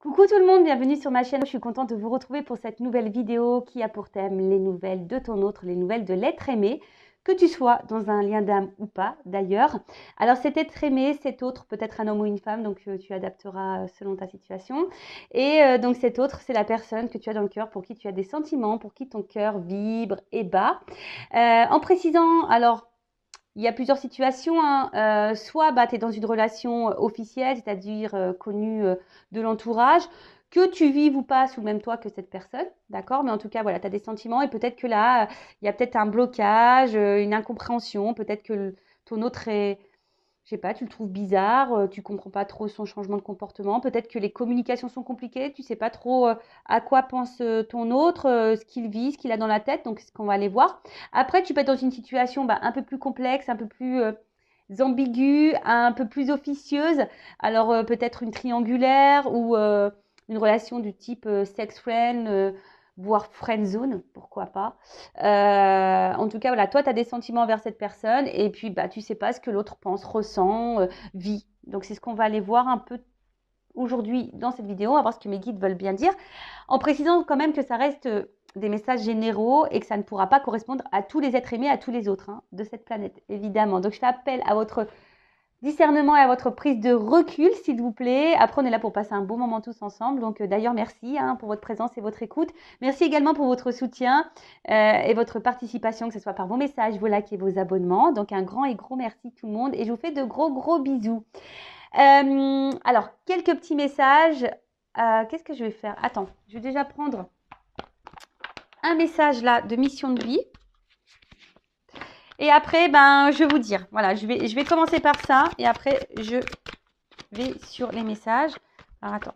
Coucou tout le monde, bienvenue sur ma chaîne. Je suis contente de vous retrouver pour cette nouvelle vidéo qui a pour thème les nouvelles de ton autre, les nouvelles de l'être aimé, que tu sois dans un lien d'âme ou pas d'ailleurs. Alors cet être aimé, cet autre, peut-être un homme ou une femme, donc tu adapteras selon ta situation. Et donc cet autre, c'est la personne que tu as dans le cœur, pour qui tu as des sentiments, pour qui ton cœur vibre et bat. En précisant, alors, il y a plusieurs situations, hein. Soit tu es dans une relation officielle, c'est-à-dire connue de l'entourage, que tu vives ou pas sous le même toit que cette personne, d'accord? Mais en tout cas, voilà, tu as des sentiments et peut-être que là, il y a peut-être un blocage, une incompréhension, peut-être que ton autre est, je sais pas, tu le trouves bizarre, tu comprends pas trop son changement de comportement. Peut-être que les communications sont compliquées, tu sais pas trop à quoi pense ton autre, ce qu'il vit, ce qu'il a dans la tête. Donc, c'est ce qu'on va aller voir. Après, tu peux être dans une situation un peu plus complexe, un peu plus ambiguë, un peu plus officieuse. Alors, peut-être une triangulaire ou une relation du type sex friend, voire friend zone, pourquoi pas. En tout cas, voilà, toi, tu as des sentiments envers cette personne et puis tu sais pas ce que l'autre pense, ressent, vit. Donc, c'est ce qu'on va aller voir un peu aujourd'hui dans cette vidéo. On va voir ce que mes guides veulent bien dire, en précisant quand même que ça reste des messages généraux et que ça ne pourra pas correspondre à tous les êtres aimés, à tous les autres de cette planète, évidemment. Donc, je fais appel à votre discernement et à votre prise de recul, s'il vous plaît. Après, on est là pour passer un bon moment tous ensemble. Donc, d'ailleurs, merci pour votre présence et votre écoute. Merci également pour votre soutien et votre participation, que ce soit par vos messages, vos likes et vos abonnements. Donc, un grand et gros merci tout le monde. Et je vous fais de gros bisous. Alors, quelques petits messages. Qu'est-ce que je vais faire? Attends, je vais déjà prendre un message là de mission de vie. Et après, je vais vous dire. Voilà, je vais commencer par ça. Et après, je vais sur les messages. Alors, attends.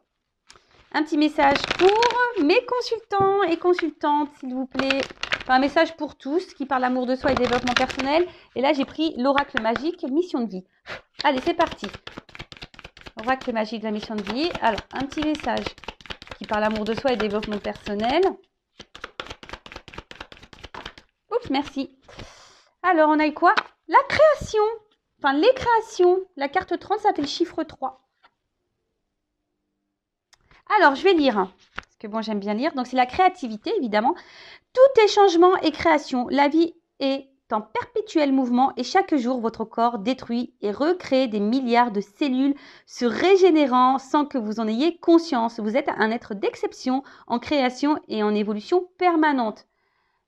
Un petit message pour mes consultants et consultantes, s'il vous plaît. Enfin, un message pour tous qui parlent d'amour de soi et développement personnel. Et là, j'ai pris l'oracle magique, mission de vie. Allez, c'est parti. Oracle magique de la mission de vie. Alors, un petit message qui parle d'amour de soi et développement personnel. Oups, merci. Alors, on a eu quoi? La création. Enfin, les créations. La carte 30, ça fait le chiffre 3. Alors, je vais lire. Parce que bon, j'aime bien lire. Donc, c'est la créativité, évidemment. Tout est changement et création. La vie est en perpétuel mouvement et chaque jour, votre corps détruit et recrée des milliards de cellules se régénérant sans que vous en ayez conscience. Vous êtes un être d'exception en création et en évolution permanente.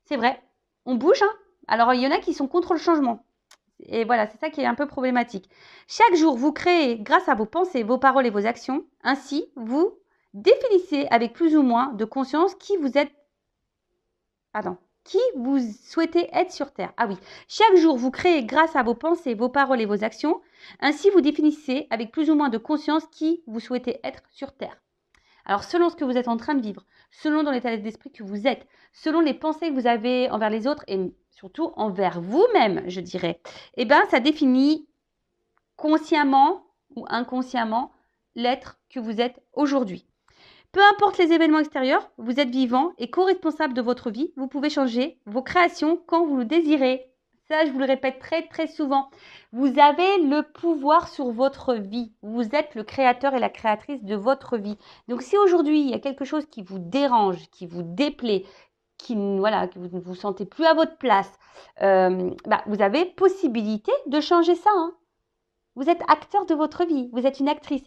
C'est vrai, on bouge, hein. Alors, il y en a qui sont contre le changement. Et voilà, c'est ça qui est un peu problématique. Chaque jour, vous créez grâce à vos pensées, vos paroles et vos actions. Ainsi, vous définissez avec plus ou moins de conscience qui vous êtes. Qui vous souhaitez être sur Terre. Ah oui, chaque jour, vous créez grâce à vos pensées, vos paroles et vos actions. Ainsi, vous définissez avec plus ou moins de conscience qui vous souhaitez être sur Terre. Alors, selon ce que vous êtes en train de vivre, selon dans l'état d'esprit que vous êtes, selon les pensées que vous avez envers les autres et surtout envers vous-même, je dirais, ça définit consciemment ou inconsciemment l'être que vous êtes aujourd'hui. Peu importe les événements extérieurs, vous êtes vivant et co-responsable de votre vie. Vous pouvez changer vos créations quand vous le désirez. Ça, je vous le répète très souvent. Vous avez le pouvoir sur votre vie. Vous êtes le créateur et la créatrice de votre vie. Donc, si aujourd'hui, il y a quelque chose qui vous dérange, qui vous déplaît, que vous ne vous sentez plus à votre place, vous avez possibilité de changer ça. Vous êtes acteur de votre vie. Vous êtes une actrice.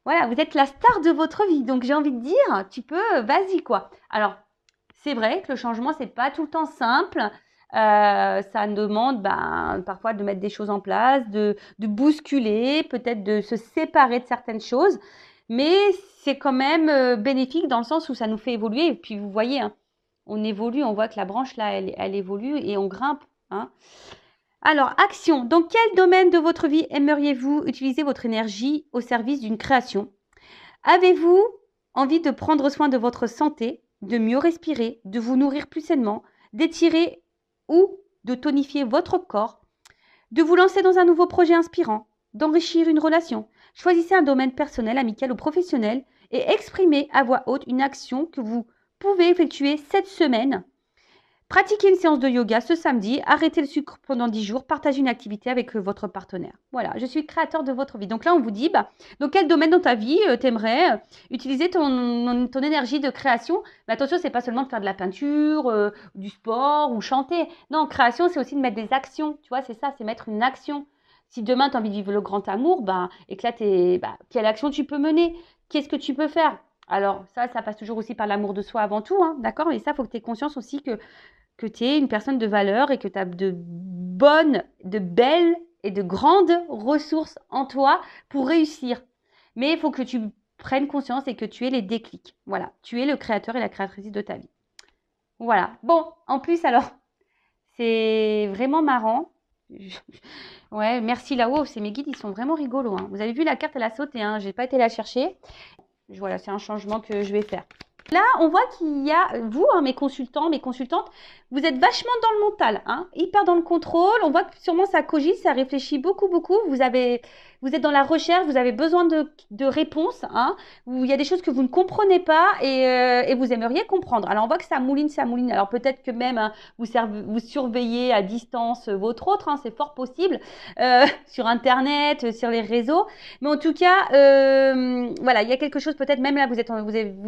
Voilà, vous êtes la star de votre vie. Donc, j'ai envie de dire, tu peux, vas-y, quoi. Alors, c'est vrai que le changement, c'est pas tout le temps simple. Ça demande parfois de mettre des choses en place, de bousculer, peut-être de se séparer de certaines choses. Mais c'est quand même bénéfique dans le sens où ça nous fait évoluer. Et puis, vous voyez, on évolue, on voit que la branche, là, elle évolue et on grimpe. Alors, action. Dans quel domaine de votre vie aimeriez-vous utiliser votre énergie au service d'une création? Avez-vous envie de prendre soin de votre santé, de mieux respirer, de vous nourrir plus sainement, d'étirer ou de tonifier votre corps, de vous lancer dans un nouveau projet inspirant, d'enrichir une relation? Choisissez un domaine personnel, amical ou professionnel et exprimez à voix haute une action que vous pouvez effectuer cette semaine. Pratiquez une séance de yoga ce samedi, arrêtez le sucre pendant 10 jours, partagez une activité avec votre partenaire. Voilà, je suis créateur de votre vie. Donc là, on vous dit, bah, dans quel domaine dans ta vie t'aimerais utiliser ton énergie de création. Mais attention, c'est pas seulement de faire de la peinture, du sport ou chanter. Non, création, c'est aussi de mettre des actions. Tu vois, c'est ça, c'est mettre une action. Si demain, tu as envie de vivre le grand amour, bah, quelle action tu peux mener? Qu'est-ce que tu peux faire? Alors, ça passe toujours aussi par l'amour de soi avant tout, hein, d'accord? Mais ça, il faut que tu aies conscience aussi que tu es une personne de valeur et que tu as de bonnes, de belles et de grandes ressources en toi pour réussir. Mais il faut que tu prennes conscience et que tu aies les déclics. Voilà, tu es le créateur et la créatrice de ta vie. Voilà. Bon, en plus, alors, c'est vraiment marrant. Ouais, merci là-haut. C'est mes guides, ils sont vraiment rigolos, hein. Vous avez vu, la carte, elle a sauté, hein. Je n'ai pas été la chercher. Voilà, c'est un changement que je vais faire. Là, on voit qu'il y a, vous, hein, mes consultants, mes consultantes, vous êtes vachement dans le mental, hein, hyper dans le contrôle. On voit que sûrement ça cogite, ça réfléchit beaucoup, beaucoup. Vous êtes dans la recherche, vous avez besoin de réponses, hein, où il y a des choses que vous ne comprenez pas et vous aimeriez comprendre. Alors, on voit que ça mouline, ça mouline. Alors, peut-être que même hein, vous surveillez à distance votre autre, hein, c'est fort possible, sur Internet, sur les réseaux. Mais en tout cas, voilà, il y a quelque chose, peut-être même là, vous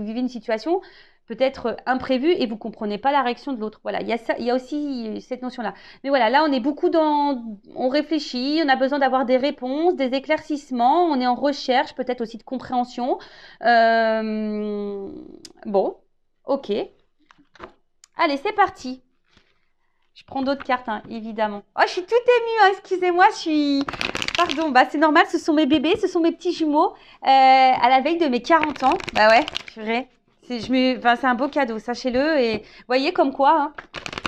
vivez une situation peut-être imprévue et vous ne comprenez pas la réaction de l'autre. Voilà, il y a aussi cette notion-là. Mais voilà, là, on est beaucoup on réfléchit, on a besoin d'avoir des réponses, des éclaircissements, on est en recherche, peut-être aussi de compréhension. Bon, ok. Allez, c'est parti. Je prends d'autres cartes, hein, évidemment. Oh, je suis toute émue, hein, excusez-moi, Pardon, bah c'est normal, ce sont mes bébés, ce sont mes petits jumeaux à la veille de mes 40 ans. Bah ouais, purée. C'est un beau cadeau, sachez-le. Et vous voyez comme quoi, hein,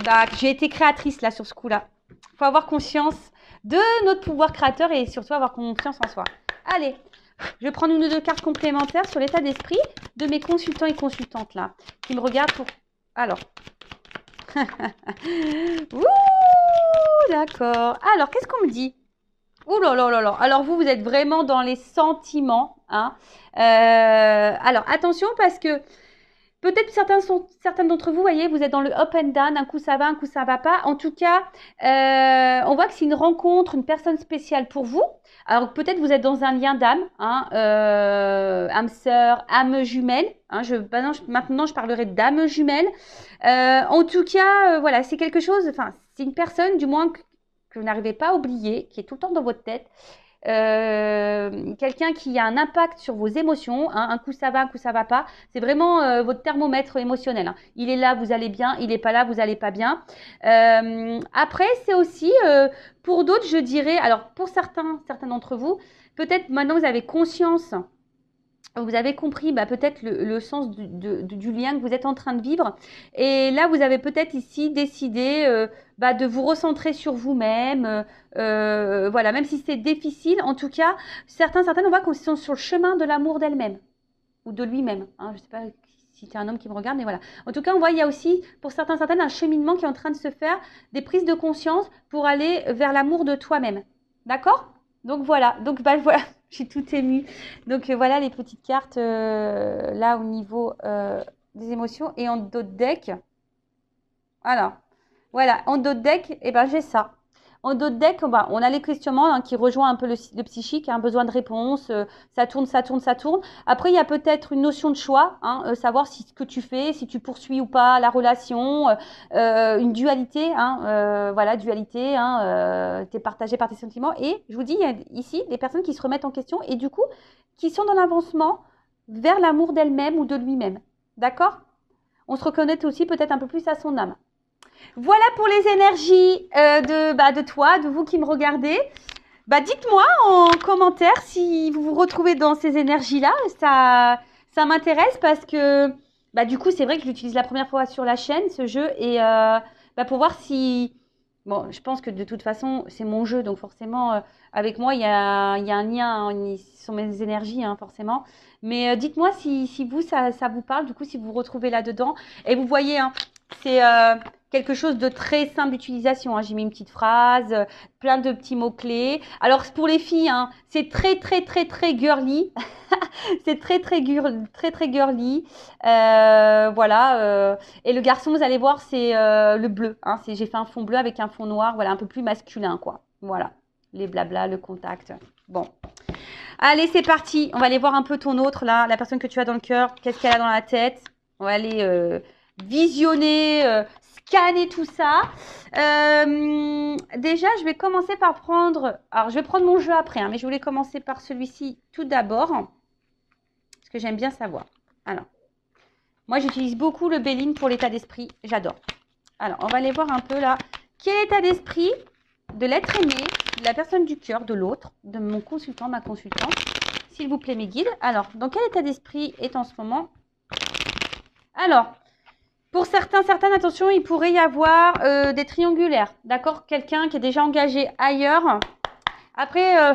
bah, j'ai été créatrice là sur ce coup-là. Il faut avoir conscience de notre pouvoir créateur et surtout avoir confiance en soi. Allez, je vais prendre une ou deux cartes complémentaires sur l'état d'esprit de mes consultants et consultantes là, qui me regardent pour... Alors. Ouh, d'accord. Alors, qu'est-ce qu'on me dit? Ouh là là là là. Alors, vous êtes vraiment dans les sentiments, hein. Alors, attention parce que peut-être certains d'entre vous, voyez, vous êtes dans le up and down, un coup ça va, un coup ça va pas. En tout cas, on voit que c'est une rencontre, une personne spéciale pour vous. Alors peut-être vous êtes dans un lien d'âme, hein, âme sœur, âme jumelle. Hein, maintenant, je parlerai d'âme jumelle. En tout cas, voilà, c'est quelque chose, enfin, c'est une personne, du moins, que vous n'arrivez pas à oublier, qui est tout le temps dans votre tête. Quelqu'un qui a un impact sur vos émotions, hein, un coup ça va, un coup ça va pas, c'est vraiment votre thermomètre émotionnel, hein. Il est là, vous allez bien, il n'est pas là, vous allez pas bien. Après, c'est aussi pour d'autres, je dirais, alors pour certains d'entre vous, peut-être maintenant vous avez conscience, vous avez compris peut-être le sens du lien que vous êtes en train de vivre. Et là, vous avez peut-être ici décidé de vous recentrer sur vous-même. Voilà, même si c'est difficile, en tout cas, certaines, on voit qu'ils sont sur le chemin de l'amour d'elle-même ou de lui-même. Hein, je ne sais pas si tu es un homme qui me regarde, mais voilà. En tout cas, on voit il y a aussi, pour certaines, un cheminement qui est en train de se faire, des prises de conscience pour aller vers l'amour de toi-même. D'accord ? Donc voilà, voilà, je suis toute émue. Donc voilà les petites cartes là au niveau des émotions. Et en dos de deck, voilà, en dos de deck, j'ai ça. En dos de deck, on a les questionnements hein, qui rejoignent un peu le psychique, un besoin de réponse, ça tourne. Après, il y a peut-être une notion de choix, hein, savoir si ce que tu fais, si tu poursuis ou pas la relation, une dualité, hein, voilà, dualité, hein, tu es partagé par tes sentiments. Et je vous dis, il y a ici des personnes qui se remettent en question et du coup, qui sont dans l'avancement vers l'amour d'elle-même ou de lui-même. D'accord ? On se reconnaît aussi peut-être un peu plus à son âme. Voilà pour les énergies de toi, de vous qui me regardez. Dites-moi en commentaire si vous vous retrouvez dans ces énergies-là. Ça m'intéresse parce que du coup, c'est vrai que je l'utilise la première fois sur la chaîne, ce jeu. Et pour voir si... Bon, je pense que de toute façon, c'est mon jeu. Donc forcément, avec moi, il y a un lien. Hein, ce sont mes énergies, hein, forcément. Mais dites-moi si vous, ça vous parle. Du coup, si vous vous retrouvez là-dedans. Et vous voyez... Hein, c'est quelque chose de très simple d'utilisation. Hein. J'ai mis une petite phrase, plein de petits mots-clés. Alors, pour les filles, hein, c'est très, très, très, très girly. C'est très, très, très, très girly. Voilà. Et le garçon, vous allez voir, c'est le bleu. Hein. J'ai fait un fond bleu avec un fond noir. Voilà, un peu plus masculin, quoi. Voilà. Les blabla, le contact. Bon. Allez, c'est parti. On va aller voir un peu ton autre, là. La personne que tu as dans le cœur. Qu'est-ce qu'elle a dans la tête? On va aller visionner, scanner tout ça. Déjà, je vais commencer par prendre... Alors, je vais prendre mon jeu après, hein, mais je voulais commencer par celui-ci tout d'abord. Parce que j'aime bien savoir. Alors, moi, j'utilise beaucoup le Béline pour l'état d'esprit. J'adore. Alors, on va aller voir un peu là. Quel état d'esprit de l'être aimé, de la personne du cœur, de l'autre, de mon consultant, ma consultante. S'il vous plaît, mes guides. Alors, dans quel état d'esprit est en ce moment? Alors, pour certaines, attention, il pourrait y avoir des triangulaires. D'accord? Quelqu'un qui est déjà engagé ailleurs. Après,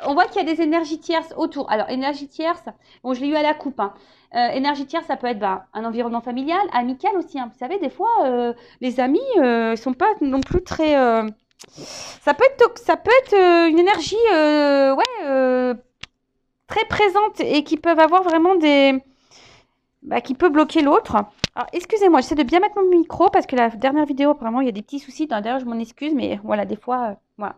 on voit qu'il y a des énergies tierces autour. Alors, énergie tierce, bon, je l'ai eu à la coupe. Hein. Énergie tierce, ça peut être un environnement familial, amical aussi. Hein. Vous savez, des fois, les amis ne sont pas non plus très... ça peut être une énergie très présente et qui peuvent avoir vraiment des... qui peut bloquer l'autre. Alors, excusez-moi, j'essaie de bien mettre mon micro parce que la dernière vidéo, apparemment, il y a des petits soucis. D'ailleurs, je m'en excuse, mais voilà, des fois, voilà.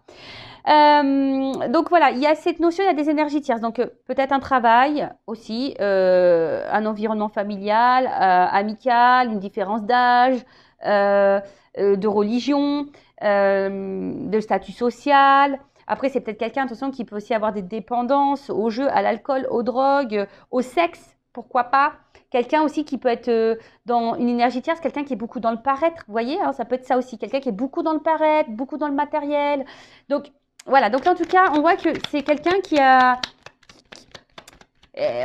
Donc voilà, il y a cette notion, il y a des énergies tierces. Donc peut-être un travail aussi, un environnement familial, amical, une différence d'âge, de religion, de statut social. Après, c'est peut-être quelqu'un, attention, qui peut aussi avoir des dépendances au jeu, à l'alcool, aux drogues, au sexe, pourquoi pas. Quelqu'un aussi qui peut être dans une énergie tierce, quelqu'un qui est beaucoup dans le paraître, vous voyez, hein, ça peut être ça aussi, quelqu'un qui est beaucoup dans le paraître, beaucoup dans le matériel. Donc, voilà, donc en tout cas, on voit que c'est quelqu'un qui a,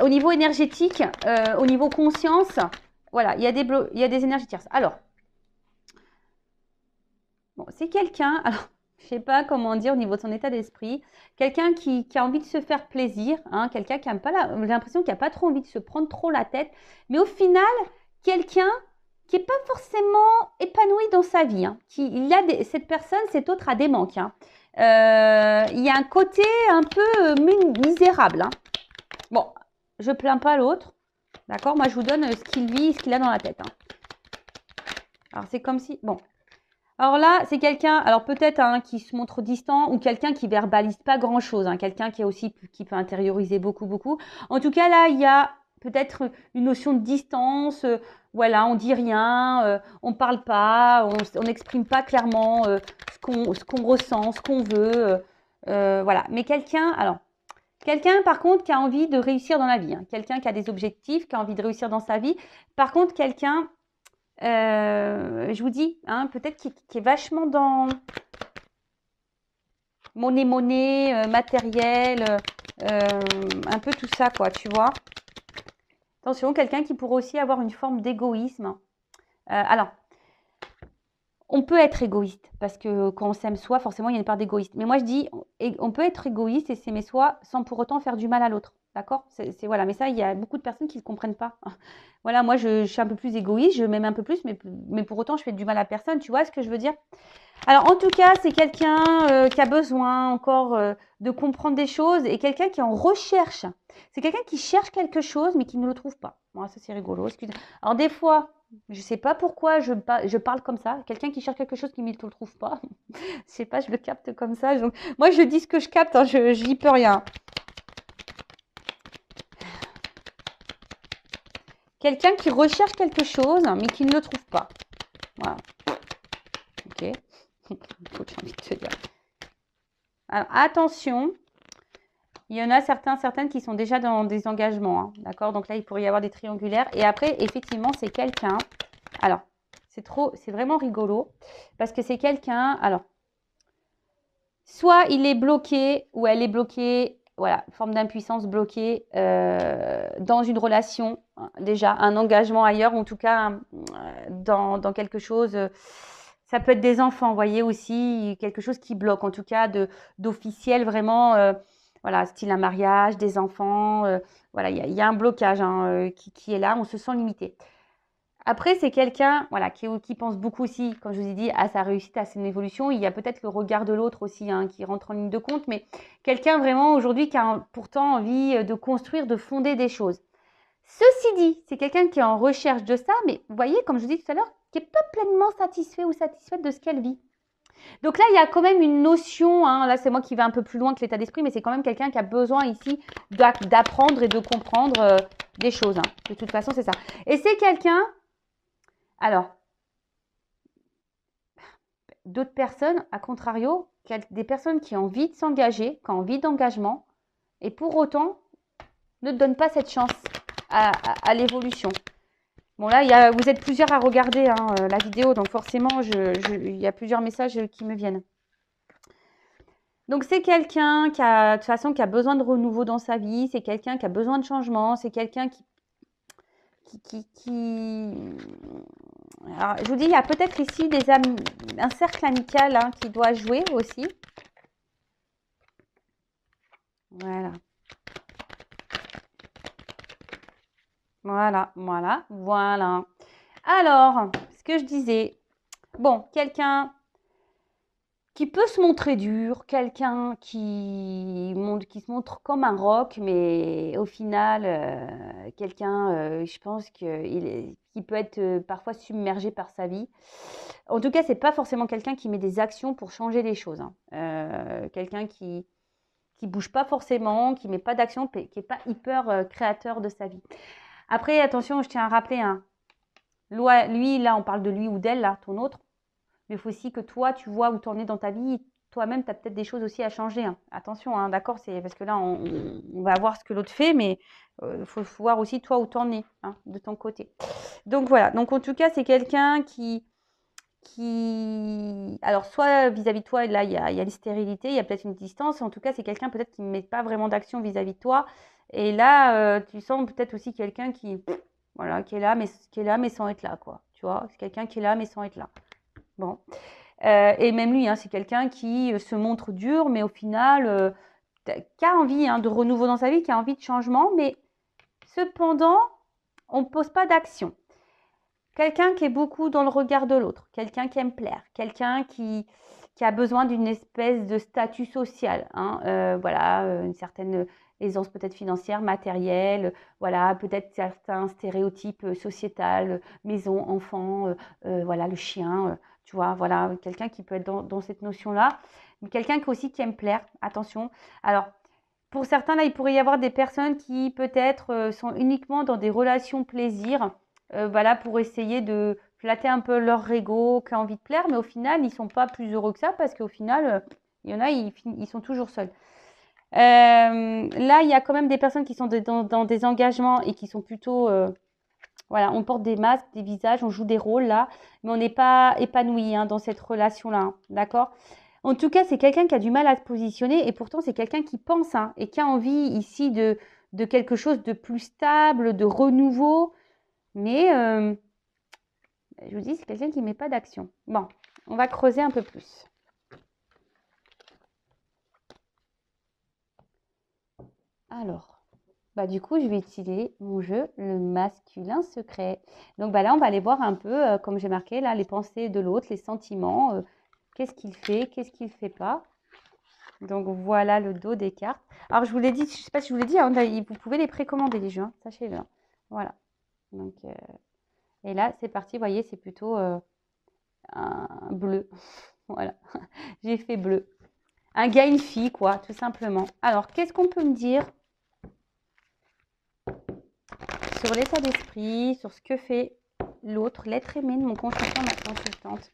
au niveau énergétique, au niveau conscience, voilà, il y a des énergies tierces. Alors, bon, c'est quelqu'un, alors, je sais pas comment dire au niveau de son état d'esprit, quelqu'un qui a envie de se faire plaisir, hein, quelqu'un qui n'a pas j'ai l'impression qu'il n'a pas trop envie de se prendre trop la tête, mais au final, quelqu'un qui n'est pas forcément épanoui dans sa vie, hein, cette personne, cet autre a des manques, hein. Il y a un côté un peu misérable. Hein. Bon, je ne plains pas l'autre. D'accord? Moi, je vous donne ce qu'il vit, ce qu'il a dans la tête. Hein. Alors, c'est comme si... Bon. Alors là, c'est quelqu'un, alors peut-être hein, qui se montre distant ou quelqu'un qui verbalise pas grand-chose. Hein, quelqu'un qui peut intérioriser beaucoup, beaucoup. En tout cas, là, il y a peut-être une notion de distance. Voilà, on dit rien, on parle pas, on n'exprime pas clairement ce qu'on ressent, ce qu'on veut. Voilà. Mais quelqu'un par contre qui a envie de réussir dans la vie. Hein, quelqu'un qui a des objectifs, qui a envie de réussir dans sa vie. Par contre, quelqu'un, je vous dis, hein, peut-être qui est vachement dans monnaie, matériel, un peu tout ça, quoi, tu vois. Attention, quelqu'un qui pourrait aussi avoir une forme d'égoïsme. Alors, on peut être égoïste, parce que quand on s'aime soi, forcément, il y a une part d'égoïste. Mais moi, je dis, on peut être égoïste et s'aimer soi sans pour autant faire du mal à l'autre. D'accord? Voilà. Mais ça, il y a beaucoup de personnes qui ne le comprennent pas. Voilà, moi, je suis un peu plus égoïste, je m'aime un peu plus, mais pour autant, je fais du mal à personne. Tu vois ce que je veux dire? Alors, en tout cas, c'est quelqu'un qui a besoin encore de comprendre des choses et quelqu'un qui est en recherche. C'est quelqu'un qui cherche quelque chose, mais qui ne le trouve pas. Bon, ça, c'est rigolo. Excusez. Alors, des fois, je ne sais pas pourquoi je parle comme ça. Quelqu'un qui cherche quelque chose qui ne le trouve pas. Je ne sais pas, je le capte comme ça. Donc, moi, je dis ce que je capte, hein, je n'y peux rien. Quelqu'un qui recherche quelque chose, mais qui ne le trouve pas. Voilà. Ok. J'ai envie de te dire. Alors, attention. Il y en a certaines qui sont déjà dans des engagements. Hein, d'accord? Donc là, il pourrait y avoir des triangulaires. Et après, effectivement, c'est quelqu'un. Alors, c'est vraiment rigolo. Parce que c'est quelqu'un. Alors, soit il est bloqué ou elle est bloquée. Voilà, forme d'impuissance bloquée dans une relation, déjà, un engagement ailleurs, ou en tout cas dans quelque chose. Ça peut être des enfants, vous voyez aussi, quelque chose qui bloque, en tout cas d'officiel vraiment. Voilà, style un mariage, des enfants. Voilà, il y a un blocage hein, qui est là, on se sent limité. Après, c'est quelqu'un voilà, qui pense beaucoup aussi, comme je vous ai dit, à sa réussite, à son évolution. Il y a peut-être le regard de l'autre aussi hein, qui rentre en ligne de compte, mais quelqu'un vraiment aujourd'hui qui a pourtant envie de construire, de fonder des choses. Ceci dit, c'est quelqu'un qui est en recherche de ça, mais vous voyez, comme je vous dis tout à l'heure, qui n'est pas pleinement satisfait ou satisfaite de ce qu'elle vit. Donc là, il y a quand même une notion, hein, là c'est moi qui vais un peu plus loin que l'état d'esprit, mais c'est quand même quelqu'un qui a besoin ici d'apprendre et de comprendre des choses. Hein. De toute façon, c'est ça. Et c'est quelqu'un, alors, d'autres personnes, à contrario, des personnes qui ont envie de s'engager, qui ont envie d'engagement, et pour autant, ne donnent pas cette chance à l'évolution. Bon là, vous êtes plusieurs à regarder hein, la vidéo, donc forcément, il y a plusieurs messages qui me viennent. Donc c'est quelqu'un qui a, de toute façon, qui a besoin de renouveau dans sa vie, c'est quelqu'un qui a besoin de changement, c'est quelqu'un qui... Alors, je vous dis, il y a peut-être ici un cercle amical hein, qui doit jouer aussi. Voilà. Voilà. Alors, ce que je disais, bon, quelqu'un qui peut se montrer dur, quelqu'un qui se montre comme un roc, mais au final, quelqu'un, je pense qui peut être parfois submergé par sa vie. En tout cas, c'est pas forcément quelqu'un qui met des actions pour changer les choses. Hein. Quelqu'un qui bouge pas forcément, qui met pas d'action, qui est pas hyper créateur de sa vie. Après, attention, je tiens à rappeler, hein, lui, là, on parle de lui ou d'elle, là, ton autre. Mais il faut aussi que toi, tu vois où tu en es dans ta vie. Toi-même, tu as peut-être des choses aussi à changer. Hein. Attention, hein, d'accord, c'est parce que là, on va voir ce que l'autre fait, mais il faut voir aussi toi où tu en es, hein, de ton côté. Donc voilà, donc en tout cas, c'est quelqu'un qui... Alors, soit vis-à-vis de toi, là, il y a une stérilité, il y a peut-être une distance. En tout cas, c'est quelqu'un peut-être qui ne met pas vraiment d'action vis-à-vis de toi. Et là, tu sens peut-être aussi quelqu'un voilà, qui est là, mais sans être là, quoi. Tu vois, c'est quelqu'un qui est là, mais sans être là. Bon. Et même lui, hein, c'est quelqu'un qui se montre dur, mais au final, qui a envie hein, de renouveau dans sa vie, qui a envie de changement, mais cependant, on ne pose pas d'action. Quelqu'un qui est beaucoup dans le regard de l'autre, quelqu'un qui aime plaire, quelqu'un qui a besoin d'une espèce de statut social. Hein, voilà, une certaine aisance peut-être financière, matérielle, voilà, peut-être certains stéréotypes sociétals, maison, enfant, voilà, le chien, tu vois, voilà, quelqu'un qui peut être dans cette notion-là. Mais quelqu'un aussi qui aime plaire, attention. Alors, pour certains, là, il pourrait y avoir des personnes qui peut-être sont uniquement dans des relations plaisir, voilà, pour essayer de flatter un peu leur ego, qui a envie de plaire, mais au final, ils ne sont pas plus heureux que ça parce qu'au final, il y en a, ils sont toujours seuls. Là, il y a quand même des personnes qui sont dans des engagements et qui sont plutôt... voilà, on porte des masques, des visages, on joue des rôles là, mais on n'est pas épanoui hein, dans cette relation-là, hein, d'accord? En tout cas, c'est quelqu'un qui a du mal à se positionner et pourtant, c'est quelqu'un qui pense hein, et qui a envie ici de quelque chose de plus stable, de renouveau. Mais je vous dis, c'est quelqu'un qui ne met pas d'action. Bon, on va creuser un peu plus. Alors, bah, du coup, je vais utiliser mon jeu, le masculin secret. Donc bah, là, on va aller voir un peu, comme j'ai marqué, là, les pensées de l'autre, les sentiments, qu'est-ce qu'il fait, qu'est-ce qu'il ne fait pas. Donc voilà le dos des cartes. Alors je vous l'ai dit, je ne sais pas si je vous l'ai dit, hein, vous pouvez les précommander les jeux, hein, sachez-le. Voilà. Donc, et là, c'est parti, vous voyez, c'est plutôt un bleu. Voilà, j'ai fait bleu. Un gars, une fille, quoi, tout simplement. Alors, qu'est-ce qu'on peut me dire sur l'état d'esprit, sur ce que fait l'autre, l'être aimé de mon consultant, ma consultante?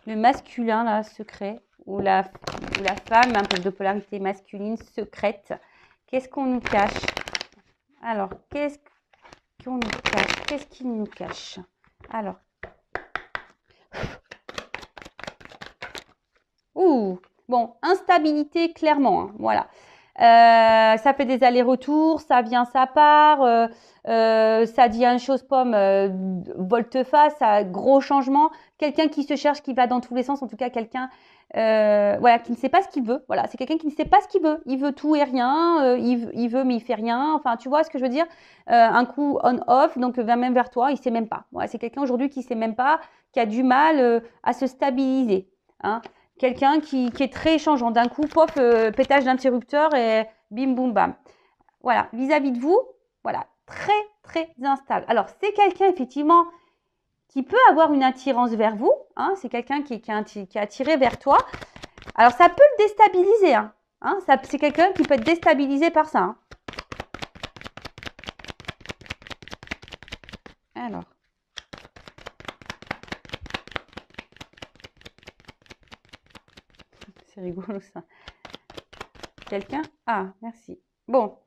Le masculin, là, secret, ou la femme, un peu de polarité masculine, secrète. Qu'est-ce qu'on nous cache? Alors, qu'est-ce qu'on nous cache? Qu'est-ce qu'il nous cache? Alors. Ouh, bon, instabilité, clairement, hein, voilà. Ça fait des allers-retours, ça vient, ça part, ça dit une chose pomme, volte-face, gros changement. Quelqu'un qui se cherche, qui va dans tous les sens, en tout cas quelqu'un voilà, qui ne sait pas ce qu'il veut. Voilà, c'est quelqu'un qui ne sait pas ce qu'il veut. Il veut tout et rien. Il veut, mais il fait rien. Enfin, tu vois ce que je veux dire? Un coup on-off, donc vient même vers toi, il sait même pas. Voilà, c'est quelqu'un aujourd'hui qui sait même pas, qui a du mal à se stabiliser. Hein. Quelqu'un qui est très changeant. D'un coup, pof, pétage d'interrupteur et bim, boum, bam. Voilà, vis-à-vis de vous, voilà, très, très instable. Alors, c'est quelqu'un, effectivement, qui peut avoir une attirance vers vous. Hein, c'est quelqu'un qui est attiré vers toi. Alors, ça peut le déstabiliser. Hein, c'est quelqu'un qui peut être déstabilisé par ça. Hein. Alors. C'est rigolo, ça. Quelqu'un? Ah, merci. Bon.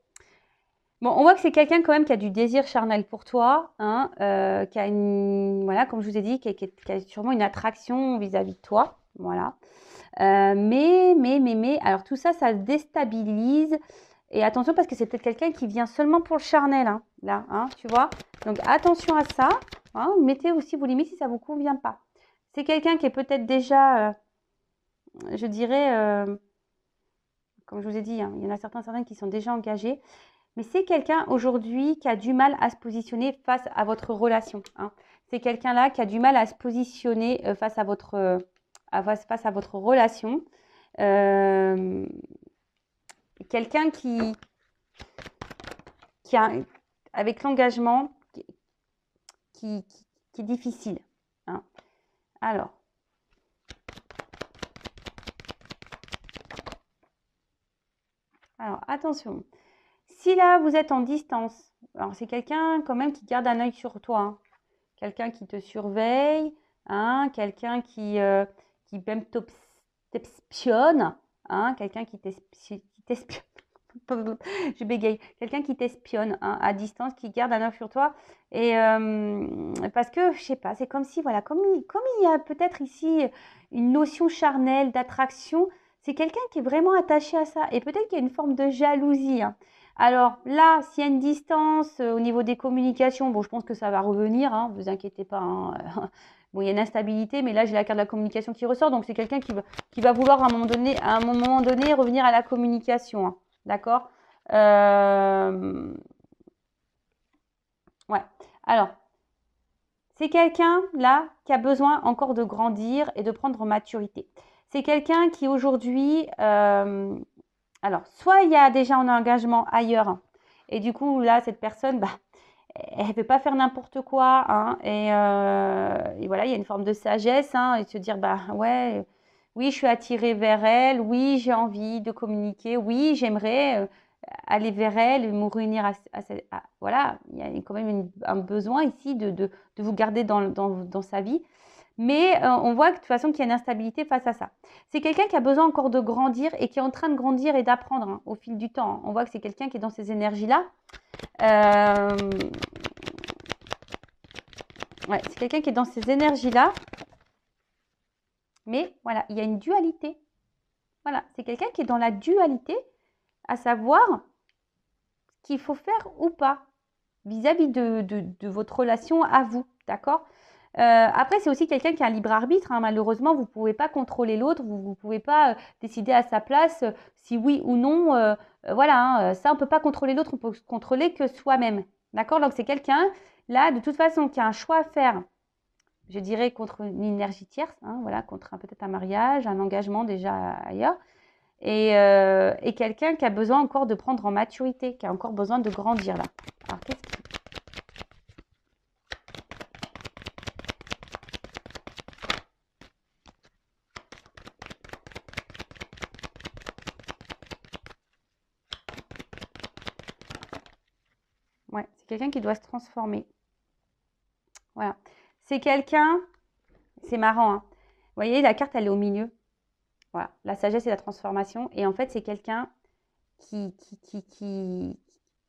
Bon, on voit que c'est quelqu'un quand même qui a du désir charnel pour toi, hein, qui a une, voilà, comme je vous ai dit, qui a sûrement une attraction vis-à-vis de toi, voilà. Mais, alors tout ça, ça le déstabilise. Et attention parce que c'est peut-être quelqu'un qui vient seulement pour le charnel, hein, là, hein, tu vois. Donc attention à ça. Hein, mettez aussi vos limites si ça ne vous convient pas. C'est quelqu'un qui est peut-être déjà, je dirais, comme je vous ai dit, hein, il y en a certains qui sont déjà engagés. Mais c'est quelqu'un aujourd'hui qui a du mal à se positionner face à votre relation. Hein. C'est quelqu'un-là qui a du mal à se positionner face à votre relation. Quelqu'un qui a, avec l'engagement, qui est difficile. Hein. Alors. Alors, attention. Si là, vous êtes en distance, alors c'est quelqu'un quand même qui garde un œil sur toi. Hein. Quelqu'un qui te surveille, hein, quelqu'un qui même t'espionne, hein, quelqu'un qui t'espionne. Je bégaye. Quelqu'un qui t'espionne hein, à distance, qui garde un œil sur toi. Et parce que, je sais pas, c'est comme si, voilà, comme il y a peut-être ici une notion charnelle, d'attraction, c'est quelqu'un qui est vraiment attaché à ça. Et peut-être qu'il y a une forme de jalousie. Hein. Alors là, s'il y a une distance au niveau des communications, bon, je pense que ça va revenir, hein, vous inquiétez pas. Hein. Bon, il y a une instabilité, mais là, j'ai la carte de la communication qui ressort. Donc, c'est quelqu'un qui va vouloir à un moment donné revenir à la communication. Hein. D'accord Ouais. Alors, c'est quelqu'un, là, qui a besoin encore de grandir et de prendre en maturité. C'est quelqu'un qui, aujourd'hui, alors, soit il y a déjà un engagement ailleurs, et du coup, là, cette personne, bah, elle ne peut pas faire n'importe quoi, hein, et voilà, il y a une forme de sagesse, hein, et de se dire, bah, ouais, oui, je suis attirée vers elle, oui, j'ai envie de communiquer, oui, j'aimerais aller vers elle, me réunir voilà, il y a quand même un besoin ici de vous garder dans sa vie. Mais on voit que de toute façon qu'il y a une instabilité face à ça. C'est quelqu'un qui a besoin encore de grandir et qui est en train de grandir et d'apprendre hein, au fil du temps. Hein. On voit que c'est quelqu'un qui est dans ces énergies-là. Ouais, c'est quelqu'un qui est dans ces énergies-là. Mais voilà, il y a une dualité. Voilà, c'est quelqu'un qui est dans la dualité, à savoir ce qu'il faut faire ou pas vis-à-vis de votre relation à vous. D'accord après, c'est aussi quelqu'un qui a un libre arbitre. Hein. Malheureusement, vous ne pouvez pas contrôler l'autre. Vous ne pouvez pas décider à sa place si oui ou non. Voilà, hein, ça, on ne peut pas contrôler l'autre. On peut contrôler que soi-même. D'accord. Donc, c'est quelqu'un, là, de toute façon, qui a un choix à faire, je dirais, contre une énergie tierce. Hein, voilà, contre peut-être un mariage, un engagement déjà ailleurs. Et quelqu'un qui a besoin encore de prendre en maturité, qui a encore besoin de grandir, là. Alors, qu'est-ce qui... Ouais, c'est quelqu'un qui doit se transformer. Voilà. C'est quelqu'un, c'est marrant, hein. Vous voyez, la carte, elle est au milieu. Voilà, la sagesse et la transformation. Et en fait, c'est quelqu'un qui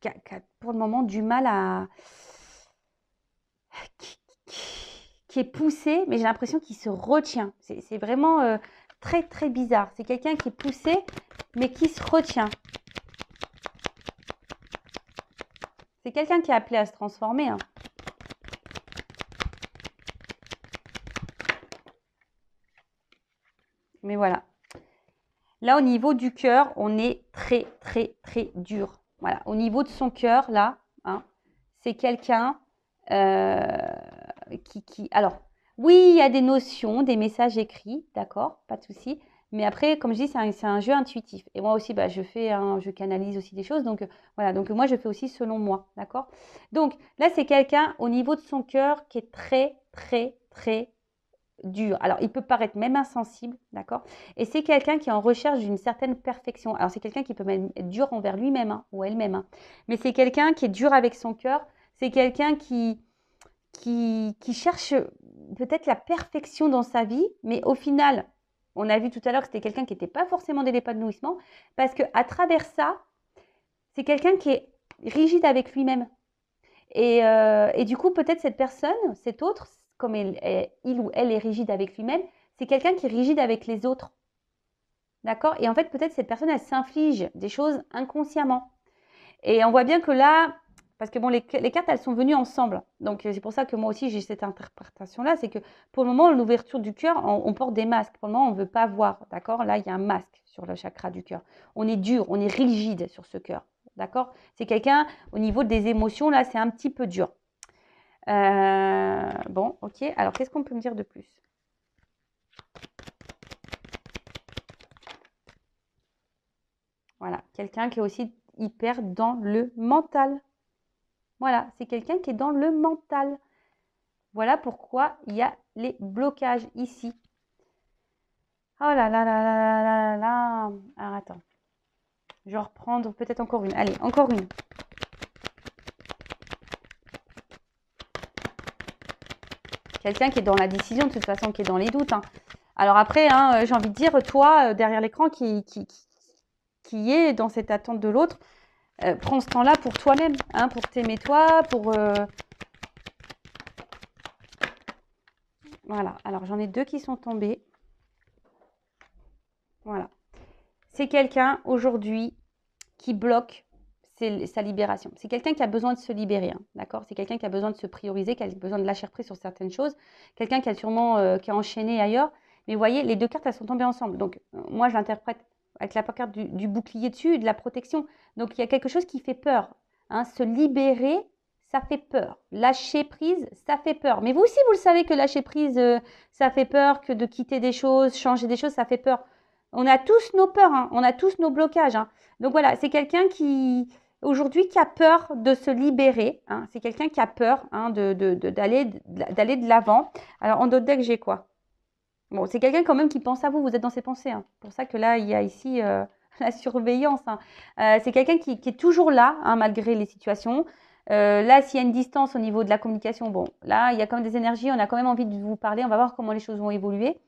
a pour le moment du mal à... qui est poussé, mais j'ai l'impression qu'il se retient. C'est vraiment très, très bizarre. C'est quelqu'un qui est poussé, mais qui se retient. C'est quelqu'un qui est appelé à se transformer. Hein. Mais voilà. Là, au niveau du cœur, on est très, très, très dur. Voilà. Au niveau de son cœur, là, hein, c'est quelqu'un Alors, oui, il y a des notions, des messages écrits, d'accord, pas de souci. Mais après, comme je dis, c'est un jeu intuitif. Et moi aussi, bah, je canalise aussi des choses. Donc, voilà. Donc, moi, je fais aussi selon moi, d'accord. Donc, là, c'est quelqu'un au niveau de son cœur qui est très, très, très dur. Alors, il peut paraître même insensible, d'accord? Et c'est quelqu'un qui est en recherche d'une certaine perfection. Alors, c'est quelqu'un qui peut même être dur envers lui-même hein, ou elle-même. Hein. Mais c'est quelqu'un qui est dur avec son cœur. C'est quelqu'un qui cherche peut-être la perfection dans sa vie, mais au final, on a vu tout à l'heure que c'était quelqu'un qui n'était pas forcément dans l'épanouissement, parce qu'à travers ça, c'est quelqu'un qui est rigide avec lui-même. Et du coup, peut-être cette personne, cet autre, comme il ou elle est rigide avec lui-même, c'est quelqu'un qui est rigide avec les autres. D'accord? Et en fait, peut-être cette personne, elle s'inflige des choses inconsciemment. Et on voit bien que là, parce que bon, les cartes, elles sont venues ensemble. Donc, c'est pour ça que moi aussi, j'ai cette interprétation-là. C'est que pour le moment, l'ouverture du cœur, on porte des masques. Pour le moment, on ne veut pas voir. D'accord? Là, il y a un masque sur le chakra du cœur. On est dur, on est rigide sur ce cœur. D'accord? C'est quelqu'un, au niveau des émotions, là, c'est un petit peu dur. Bon, ok. Alors, qu'est-ce qu'on peut me dire de plus? Voilà. Quelqu'un qui est aussi hyper dans le mental. Voilà. C'est quelqu'un qui est dans le mental. Voilà pourquoi il y a les blocages ici. Oh là là là là là là là. Alors, attends. Je vais reprendre peut-être encore une. Allez, encore une. Quelqu'un qui est dans la décision, de toute façon, qui est dans les doutes. Hein. Alors après, hein, j'ai envie de dire, toi, derrière l'écran, qui est dans cette attente de l'autre, prends ce temps-là pour toi-même, hein, pour t'aimer toi, pour... Voilà, alors j'en ai deux qui sont tombés. Voilà. C'est quelqu'un, aujourd'hui, qui bloque sa libération. C'est quelqu'un qui a besoin de se libérer, hein, d'accord? C'est quelqu'un qui a besoin de se prioriser, qui a besoin de lâcher prise sur certaines choses. Quelqu'un qui a sûrement qui a enchaîné ailleurs. Mais vous voyez, les deux cartes, elles sont tombées ensemble. Donc, moi, je l'interprète avec la carte du bouclier dessus, de la protection. Donc, il y a quelque chose qui fait peur. Hein. Se libérer, ça fait peur. Lâcher prise, ça fait peur. Mais vous aussi, vous le savez que lâcher prise, ça fait peur, que de quitter des choses, changer des choses, ça fait peur. On a tous nos peurs, hein. On a tous nos blocages. Hein. Donc voilà, c'est quelqu'un qui, aujourd'hui, qui a peur de se libérer. Hein. C'est quelqu'un qui a peur hein, d'aller de l'avant. Alors, en d'autres decks, j'ai quoi? Bon, c'est quelqu'un quand même qui pense à vous. Vous êtes dans ses pensées. Hein. C'est pour ça que là, il y a ici la surveillance. Hein. C'est quelqu'un qui est toujours là, hein, malgré les situations. Là, s'il y a une distance au niveau de la communication, bon, là, il y a quand même des énergies. On a quand même envie de vous parler. On va voir comment les choses vont évoluer.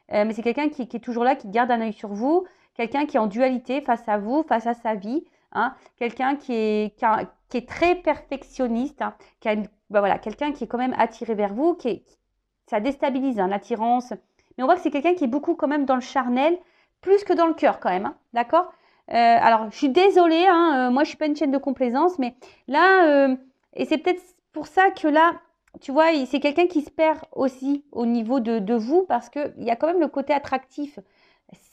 Mais c'est quelqu'un qui est toujours là, qui garde un œil sur vous. Quelqu'un qui est en dualité face à vous, face à sa vie. Hein. Quelqu'un qui est très perfectionniste. Hein. Voilà, quelqu'un qui est quand même attiré vers vous. Ça déstabilise hein, l'attirance. Mais on voit que c'est quelqu'un qui est beaucoup quand même dans le charnel, plus que dans le cœur quand même. Hein. D'accord alors, je suis désolée, hein, moi je ne suis pas une chaîne de complaisance, mais là, et c'est peut-être pour ça que là, tu vois, c'est quelqu'un qui se perd aussi au niveau de vous, parce qu'il y a quand même le côté attractif,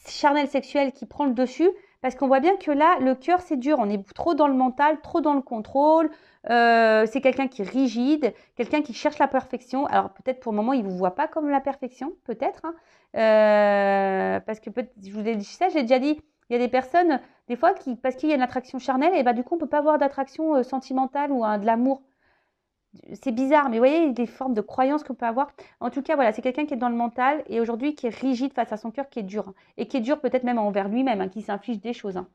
charnel sexuel qui prend le dessus, parce qu'on voit bien que là, le cœur, c'est dur, on est trop dans le mental, trop dans le contrôle, c'est quelqu'un qui est rigide, quelqu'un qui cherche la perfection. Alors peut-être pour le moment, il ne vous voit pas comme la perfection, peut-être, hein, parce que je vous ai dit ça, j'ai déjà dit, il y a des personnes, des fois, parce qu'il y a une attraction charnelle, et bah, du coup, on ne peut pas avoir d'attraction sentimentale ou de l'amour. C'est bizarre, mais vous voyez, des formes de croyances qu'on peut avoir. En tout cas, voilà, c'est quelqu'un qui est dans le mental et aujourd'hui qui est rigide face à son cœur, qui est dur. Hein, et qui est dur peut-être même envers lui-même, hein, qui s'inflige des choses. Hein.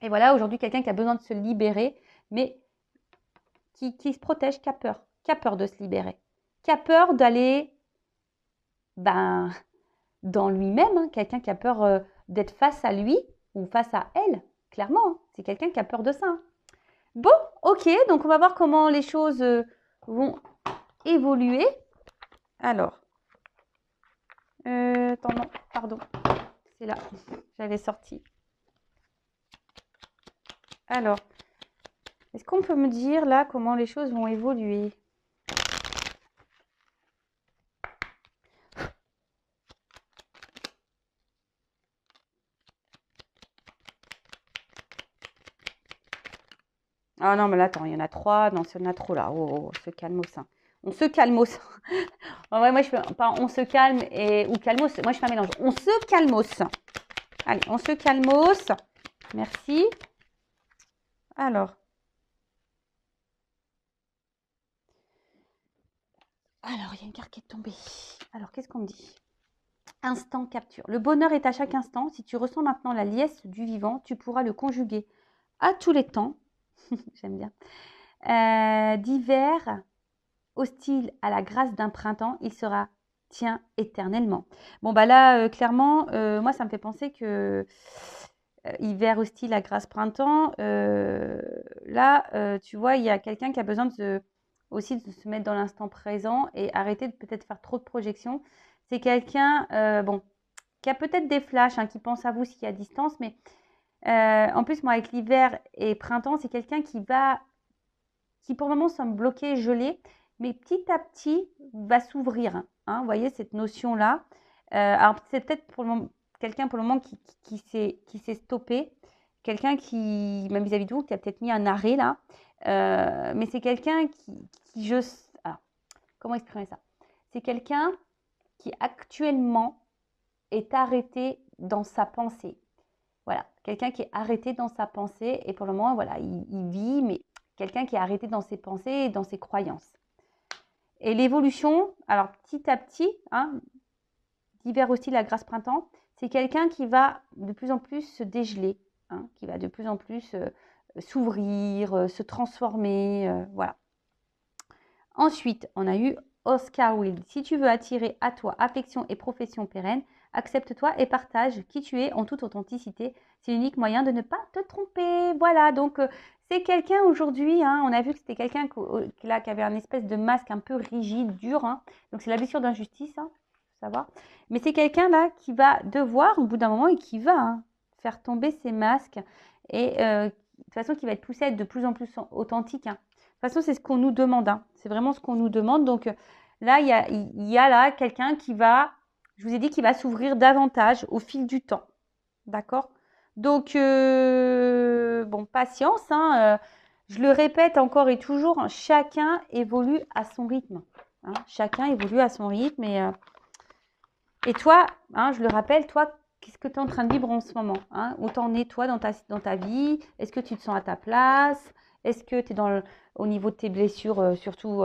Et voilà, aujourd'hui, quelqu'un qui a besoin de se libérer, mais qui se protège, qui a peur de se libérer, qui a peur d'aller dans lui-même, hein, quelqu'un qui a peur d'être face à lui ou face à elle, clairement. Hein, c'est quelqu'un qui a peur de ça. Hein. Bon, ok, donc on va voir comment les choses vont évoluer. Alors, attends, non, pardon, c'est là, j'avais sorti. Alors, est-ce qu'on peut me dire là comment les choses vont évoluer? Ah non, mais là, attends, il y en a 3. Non, il y en a trop là. Oh, oh, on se calme hein. On se calme En vrai, moi, je fais pas on se calme ou calmos. Moi, je fais un mélange. On se calmos. Allez, on se calmos. Merci. Alors, il y a une carte qui est tombée. Alors, qu'est-ce qu'on me dit? Instant capture. Le bonheur est à chaque instant. Si tu ressens maintenant la liesse du vivant, tu pourras le conjuguer à tous les temps. J'aime bien. D'hiver, hostile à la grâce d'un printemps, il sera tien éternellement. Bon, bah là, clairement, moi, ça me fait penser que hiver hostile à grâce printemps, là, tu vois, il y a quelqu'un qui a besoin aussi de se mettre dans l'instant présent et arrêter de peut-être faire trop de projections. C'est quelqu'un, bon, qui a peut-être des flashs, hein, qui pense à vous s'il y a distance, mais en plus, moi, avec l'hiver et printemps, c'est quelqu'un qui pour le moment semble bloqué, gelé, mais petit à petit va s'ouvrir. Hein, vous voyez cette notion-là. Alors, c'est peut-être pour le moment, quelqu'un pour le moment qui s'est stoppé, quelqu'un qui, même vis-à-vis de vous, qui a peut-être mis un arrêt là. Mais c'est quelqu'un alors, comment exprimer ça? C'est quelqu'un qui actuellement est arrêté dans sa pensée. Voilà, quelqu'un qui est arrêté dans sa pensée et pour le moment, voilà, il vit, mais quelqu'un qui est arrêté dans ses pensées et dans ses croyances. Et l'évolution, alors petit à petit, hein, d'hiver hostile à grâce printemps, c'est quelqu'un qui va de plus en plus se dégeler, hein, qui va de plus en plus s'ouvrir, se transformer, voilà. Ensuite, on a eu Oscar Wilde. Si tu veux attirer à toi affection et profession pérenne, accepte-toi et partage qui tu es en toute authenticité. C'est l'unique moyen de ne pas te tromper. Voilà, donc c'est quelqu'un aujourd'hui, hein, on a vu que c'était quelqu'un qui avait un espèce de masque un peu rigide, dur. Hein, donc c'est la blessure d'injustice, hein, faut savoir. Mais c'est quelqu'un là qui va devoir, au bout d'un moment, et qui va faire tomber ses masques. Et de toute façon, qui va être poussé à être de plus en plus authentique. Hein. De toute façon, c'est ce qu'on nous demande. Hein. C'est vraiment ce qu'on nous demande. Donc là, il y a là quelqu'un qui va, je vous ai dit, qui va s'ouvrir davantage au fil du temps. D'accord? Donc, bon, patience. Hein, je le répète encore et toujours, hein, chacun évolue à son rythme. Hein, chacun évolue à son rythme. Et toi, hein, je le rappelle, toi, qu'est-ce que tu es en train de vivre en ce moment, hein? Où t'en es, toi, dans ta vie? Est-ce que tu te sens à ta place? Est-ce que tu es au niveau de tes blessures, surtout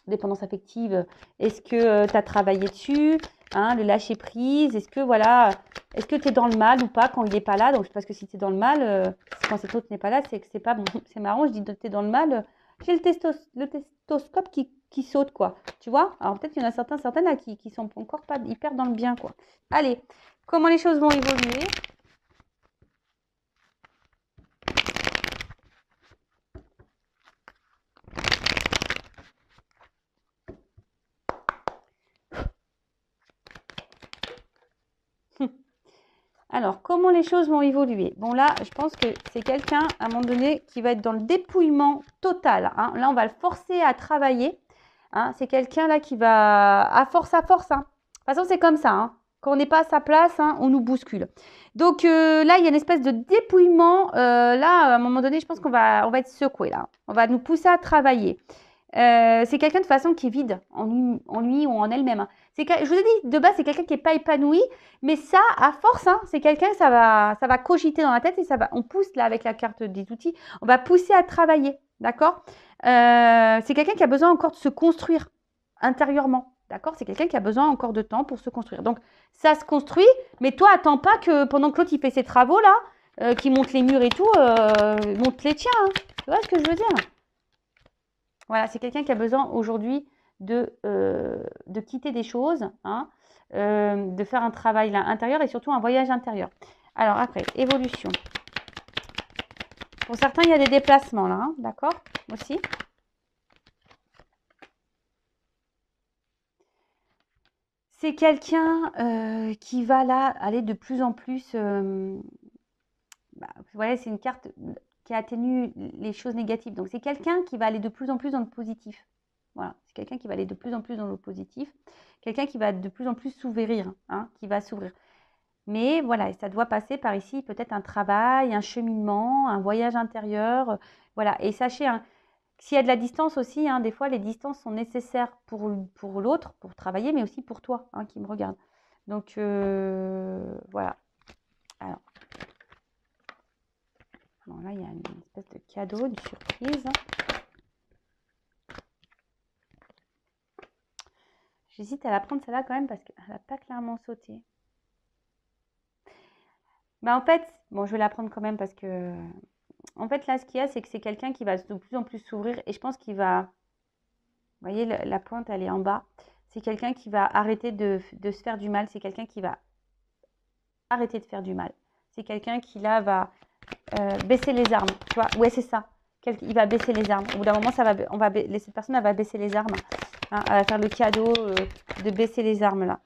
dépendance affective? Est-ce que tu as travaillé dessus, hein, le lâcher prise? Est-ce que, voilà, est-ce que tu es dans le mal ou pas quand il n'est pas là? Donc, parce que si tu es dans le mal, quand cet autre n'est pas là, c'est que c'est pas bon. C'est marrant, je dis que tu es dans le mal. J'ai le testoscope qui saute, quoi. Tu vois? Alors, peut-être qu'il y en a certaines là qui sont encore pas hyper dans le bien, quoi. Allez, comment les choses vont évoluer? Alors, comment les choses vont évoluer? Bon, là, je pense que c'est quelqu'un, à un moment donné, qui va être dans le dépouillement total. Hein. Là, on va le forcer à travailler. Hein. C'est quelqu'un, là, qui va à force. Hein. De toute façon, c'est comme ça. Hein. Quand on n'est pas à sa place, hein, on nous bouscule. Donc, là, il y a une espèce de dépouillement. Là, à un moment donné, je pense qu'on va être secoué, là. On va nous pousser à travailler. C'est quelqu'un de façon qui est vide en lui ou en elle-même. Hein. Je vous ai dit, de base, c'est quelqu'un qui n'est pas épanoui, mais ça, à force, hein, c'est quelqu'un, ça va cogiter dans la tête et on pousse là avec la carte des outils, on va pousser à travailler, d'accord? C'est quelqu'un qui a besoin encore de se construire intérieurement, d'accord? C'est quelqu'un qui a besoin encore de temps pour se construire. Donc, ça se construit, mais toi, attends pas que pendant que l'autre, il fait ses travaux là, qui monte les murs et tout, monte les tiens. Hein. Tu vois ce que je veux dire? Voilà, c'est quelqu'un qui a besoin aujourd'hui de quitter des choses, hein, de faire un travail là, intérieur et surtout un voyage intérieur. Alors après, évolution. Pour certains, il y a des déplacements là, hein, d'accord? Aussi. C'est quelqu'un qui va là aller de plus en plus... vous voyez, c'est une carte qui atténue les choses négatives. Donc, c'est quelqu'un qui va aller de plus en plus dans le positif. Voilà, c'est quelqu'un qui va aller de plus en plus dans le positif. Quelqu'un qui va de plus en plus s'ouvrir, hein, qui va s'ouvrir. Mais voilà, ça doit passer par ici, peut-être un travail, un cheminement, un voyage intérieur. Voilà, et sachez, hein, s'il y a de la distance aussi, hein, des fois, les distances sont nécessaires pour l'autre, pour travailler, mais aussi pour toi, hein, qui me regarde. Donc, voilà. Alors, bon, là, il y a une espèce de cadeau, une surprise. J'hésite à la prendre celle-là quand même parce qu'elle n'a pas clairement sauté. Bah, en fait, bon, je vais la prendre quand même parce que, en fait, là, ce qu'il y a, c'est que c'est quelqu'un qui va de plus en plus s'ouvrir et je pense qu'il va, vous voyez, la pointe, elle est en bas. C'est quelqu'un qui va arrêter de se faire du mal. C'est quelqu'un qui va arrêter de faire du mal. C'est quelqu'un qui, là, va baisser les armes. Tu vois, ouais, c'est ça. Il va baisser les armes. Au bout d'un moment, cette personne, elle va baisser les armes. Hein, elle va faire le cadeau de baisser les armes, là.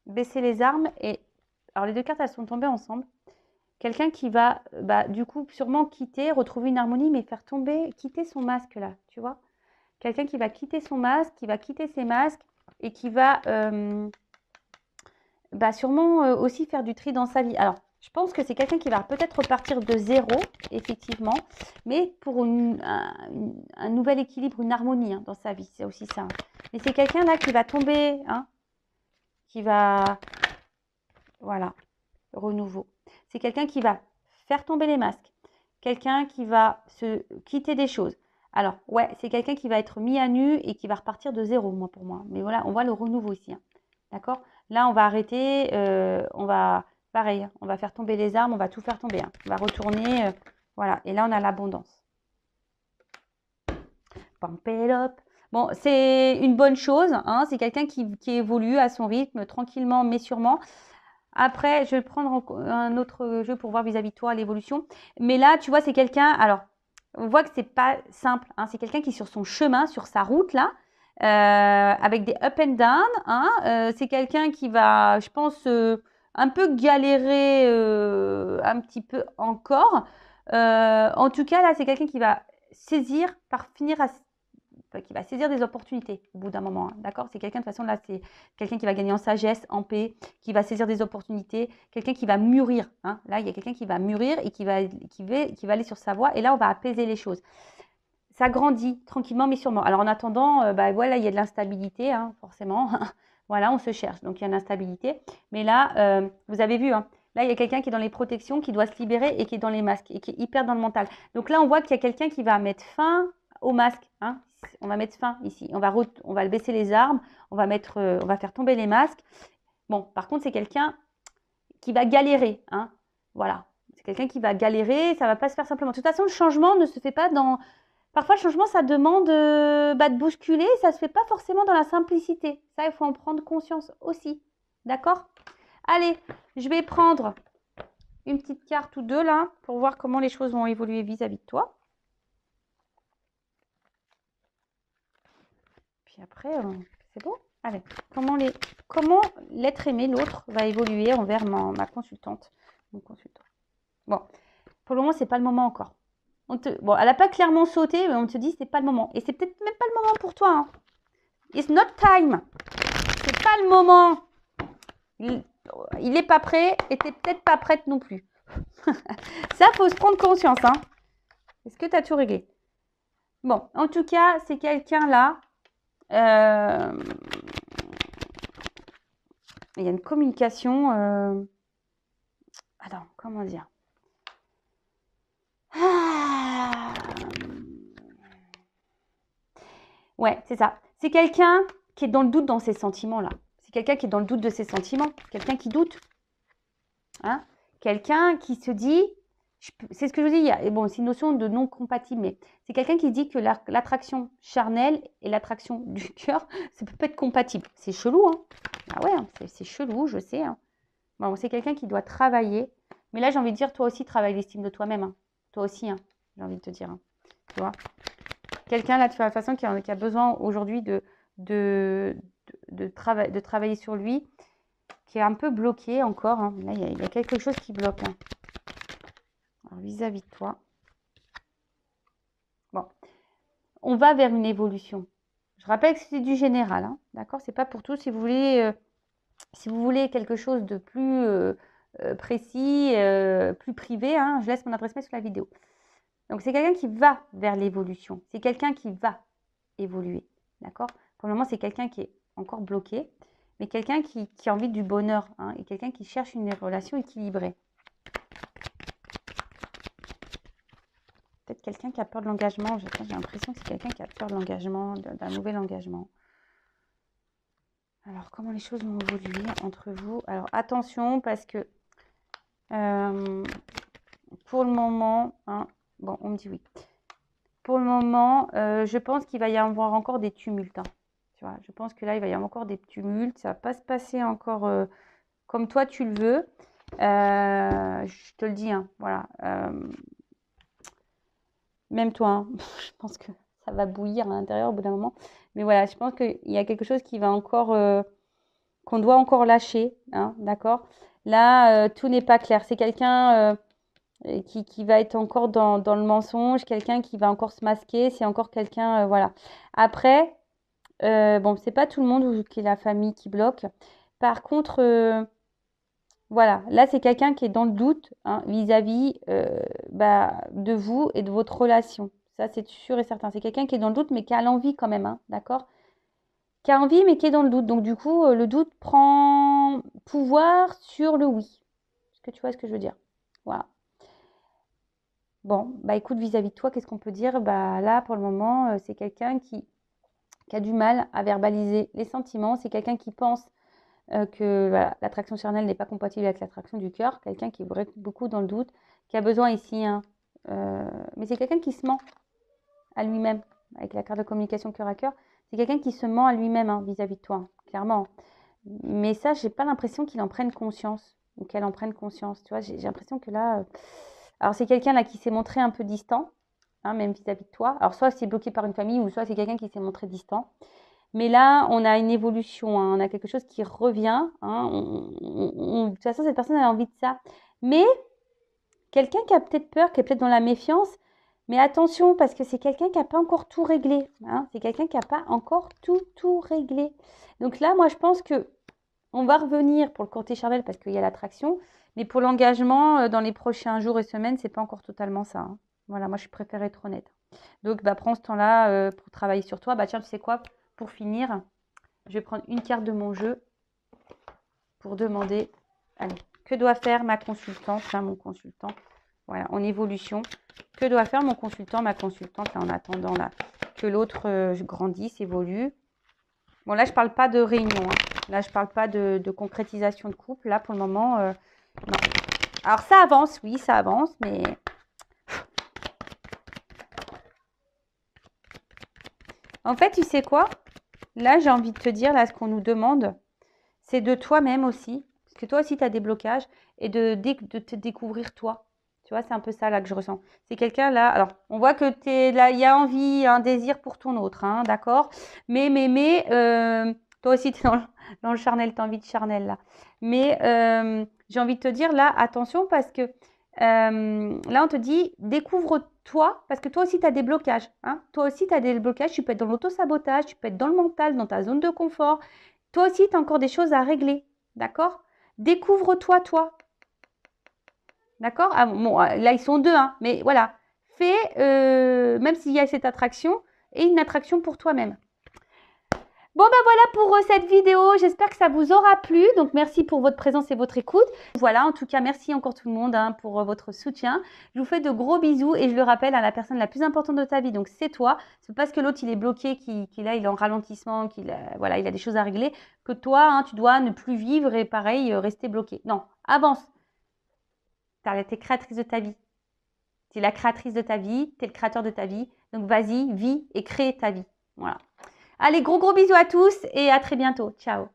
Baisser les armes et... Alors, les deux cartes, elles sont tombées ensemble. Quelqu'un qui va, du coup, sûrement quitter, retrouver une harmonie, mais faire tomber, quitter son masque, là, tu vois. Quelqu'un qui va quitter son masque, qui va quitter ses masques et qui va sûrement aussi faire du tri dans sa vie. Alors, je pense que c'est quelqu'un qui va peut-être repartir de zéro, effectivement, mais pour un nouvel équilibre, une harmonie hein, dans sa vie, c'est aussi ça. Mais c'est quelqu'un là qui va tomber, hein, qui va, voilà, renouveau. C'est quelqu'un qui va faire tomber les masques, quelqu'un qui va se quitter des choses. Alors, ouais, c'est quelqu'un qui va être mis à nu et qui va repartir de zéro, moi, pour moi. Mais voilà, on voit le renouveau ici, hein. D'accord? Là, on va arrêter, on va, pareil, hein, on va faire tomber les armes, on va tout faire tomber. Hein. On va retourner, voilà. Et là, on a l'abondance. Pump it up. Bon, c'est une bonne chose, hein. C'est quelqu'un qui évolue à son rythme, tranquillement, mais sûrement. Après, je vais prendre un autre jeu pour voir vis-à-vis de toi l'évolution. Mais là, tu vois, c'est quelqu'un, alors, on voit que c'est pas simple, hein. C'est quelqu'un qui est sur son chemin, sur sa route, là, avec des up and down, hein. C'est quelqu'un qui va, je pense, un peu galérer un petit peu encore. En tout cas, là, c'est quelqu'un qui va saisir, qui va saisir des opportunités au bout d'un moment, hein, d'accord? C'est quelqu'un, de toute façon, là, c'est quelqu'un qui va gagner en sagesse, en paix, qui va saisir des opportunités, quelqu'un qui va mûrir, hein. Là, il y a quelqu'un qui va mûrir et qui va aller sur sa voie, et là, on va apaiser les choses. Ça grandit tranquillement, mais sûrement. Alors, en attendant, voilà, il y a de l'instabilité, hein, forcément. Voilà, on se cherche, donc il y a de l'instabilité. Mais là, vous avez vu, hein, là, il y a quelqu'un qui est dans les protections, qui doit se libérer et qui est dans les masques, et qui est hyper dans le mental. Donc là, on voit qu'il y a quelqu'un qui va mettre fin au masque, hein. On va mettre fin ici. On va baisser les armes, on va faire tomber les masques. Bon, par contre, c'est quelqu'un qui va galérer, hein. Voilà. C'est quelqu'un qui va galérer, ça ne va pas se faire simplement. De toute façon, le changement ne se fait pas dans... Parfois, le changement, ça demande de bousculer, ça ne se fait pas forcément dans la simplicité. Ça, il faut en prendre conscience aussi. D'accord? Allez, je vais prendre une petite carte ou deux là, pour voir comment les choses vont évoluer vis-à-vis de toi. Puis après, c'est bon. Allez, comment l'être aimé, l'autre, va évoluer envers ma consultante, mon consultant. Bon, pour le moment, c'est pas le moment encore. Bon, elle n'a pas clairement sauté, mais on te dit c'est pas le moment. Et c'est peut-être même pas le moment pour toi. Hein. It's not time. C'est pas le moment. Il n'est pas prêt et tu n'es peut-être pas prête non plus. Ça, faut se prendre conscience. Hein. Est-ce que tu as tout réglé? Bon, en tout cas, c'est quelqu'un là. Il y a une communication. Attends, comment dire? Ouais, c'est ça. C'est quelqu'un qui est dans le doute dans ses sentiments là. C'est quelqu'un qui est dans le doute de ses sentiments. Quelqu'un qui doute. Hein? Quelqu'un qui se dit, c'est ce que je vous dis, bon, c'est une notion de non compatible, mais c'est quelqu'un qui dit que l'attraction charnelle et l'attraction du cœur, ça peut pas être compatible. C'est chelou, hein? Ah ouais, hein, c'est chelou, je sais. Hein. Bon, c'est quelqu'un qui doit travailler. Mais là, j'ai envie de dire, toi aussi, travaille l'estime de toi-même. Hein. Toi aussi, hein, j'ai envie de te dire. Hein. Tu vois? Quelqu'un, là, de toute façon, qui a besoin aujourd'hui de travailler sur lui, qui est un peu bloqué encore. Hein. Là, il y a quelque chose qui bloque. Hein. Alors, vis-à-vis de toi. Bon. On va vers une évolution. Je rappelle que c'est du général, hein, d'accord? C'est pas pour tout. Si vous voulez quelque chose de plus précis, plus privé, hein, je laisse mon adresse mail sous la vidéo. Donc, c'est quelqu'un qui va vers l'évolution. C'est quelqu'un qui va évoluer, d'accord? Pour le moment, c'est quelqu'un qui est encore bloqué, mais quelqu'un qui a envie du bonheur, hein, et quelqu'un qui cherche une relation équilibrée. Peut-être quelqu'un qui a peur de l'engagement. J'ai l'impression que c'est quelqu'un qui a peur de l'engagement, d'un nouvel engagement. Alors, comment les choses vont évoluer entre vous? Alors, attention, parce que pour le moment, hein, bon, on me dit oui. Pour le moment, je pense qu'il va y avoir encore des tumultes. Hein, tu vois, je pense que là, il va y avoir encore des tumultes. Ça ne va pas se passer encore comme toi, tu le veux. Je te le dis, hein, voilà. Même toi, hein, je pense que ça va bouillir à l'intérieur au bout d'un moment. Mais voilà, je pense qu'il y a quelque chose qui va encore, qu'on doit encore lâcher, hein, d'accord? Là, tout n'est pas clair. C'est quelqu'un qui va être encore dans le mensonge, quelqu'un qui va encore se masquer, c'est encore quelqu'un, voilà. Après, bon, c'est pas tout le monde qui est la famille qui bloque. Par contre, voilà, là, c'est quelqu'un qui est dans le doute, hein, vis-à-vis de vous et de votre relation. Ça, c'est sûr et certain. C'est quelqu'un qui est dans le doute, mais qui a l'envie quand même, hein, d'accord? Qui a envie, mais qui est dans le doute. Donc, du coup, le doute prend pouvoir sur le oui. Est-ce que tu vois ce que je veux dire? Voilà. Bon, bah écoute, vis-à-vis de toi, qu'est-ce qu'on peut dire? Bah là, pour le moment, c'est quelqu'un qui a du mal à verbaliser les sentiments. C'est quelqu'un qui pense que voilà, l'attraction charnelle n'est pas compatible avec l'attraction du cœur. Quelqu'un qui est beaucoup dans le doute, qui a besoin ici, hein, mais c'est quelqu'un qui se ment à lui-même, avec la carte de communication cœur à cœur. C'est quelqu'un qui se ment à lui-même, hein, vis-à-vis de toi, hein, clairement. Mais ça, j'ai pas l'impression qu'il en prenne conscience, ou qu'elle en prenne conscience. Tu vois, j'ai l'impression que là... Alors, c'est quelqu'un là qui s'est montré un peu distant, hein, même vis-à-vis de toi. Alors, soit c'est bloqué par une famille, ou soit c'est quelqu'un qui s'est montré distant. Mais là, on a une évolution, hein, on a quelque chose qui revient. Hein, de toute façon, cette personne a envie de ça. Mais quelqu'un qui a peut-être peur, qui est peut-être dans la méfiance, mais attention, parce que c'est quelqu'un qui n'a pas encore tout réglé. Hein, c'est quelqu'un qui n'a pas encore tout réglé. Donc là, moi, je pense que on va revenir pour le côté charnel parce qu'il y a l'attraction. Mais pour l'engagement, dans les prochains jours et semaines, c'est pas encore totalement ça. Hein. Voilà, moi, je préfère être honnête. Donc, bah, prends ce temps-là pour travailler sur toi. Bah, tiens, tu sais quoi? Pour finir, je vais prendre une carte de mon jeu pour demander, allez, que doit faire ma consultante, enfin mon consultant, voilà, en évolution. Que doit faire mon consultant, ma consultante, là, en attendant là, que l'autre grandisse, évolue. Bon, là, je ne parle pas de réunion. Hein. Là, je ne parle pas de concrétisation de couple. Là, pour le moment, non. Alors, ça avance, oui, ça avance, mais... En fait, tu sais quoi? Là, j'ai envie de te dire, là, ce qu'on nous demande, c'est de toi-même aussi. Parce que toi aussi, tu as des blocages. Et de te découvrir toi. Tu vois, c'est un peu ça, là, que je ressens. C'est quelqu'un, là... Alors, on voit que là, il y a envie, un désir pour ton autre, hein, d'accord? Mais, toi aussi, tu es dans le charnel, tu as envie de charnel, là. Mais j'ai envie de te dire, là, attention, parce que là, on te dit, découvre-toi, parce que toi aussi, tu as des blocages. Hein. Toi aussi, tu as des blocages. Tu peux être dans l'auto-sabotage, tu peux être dans le mental, dans ta zone de confort. Toi aussi, tu as encore des choses à régler. D'accord? Découvre-toi, toi. D'accord? Ah, bon, là, ils sont deux, hein, mais voilà. Fais, même s'il y a cette attraction, et une attraction pour toi-même. Bon, ben voilà pour cette vidéo. J'espère que ça vous aura plu. Donc, merci pour votre présence et votre écoute. Voilà, en tout cas, merci encore tout le monde hein, pour votre soutien. Je vous fais de gros bisous et je le rappelle à la personne la plus importante de ta vie. Donc, c'est toi. C'est parce que l'autre, il est bloqué, qu'il est en ralentissement, voilà, il a des choses à régler, que toi, hein, tu dois ne plus vivre et pareil, rester bloqué. Non, avance. Tu es créatrice de ta vie. Tu es la créatrice de ta vie. Tu es le créateur de ta vie. Donc, vas-y, vis et crée ta vie. Voilà. Allez, gros bisous à tous et à très bientôt. Ciao.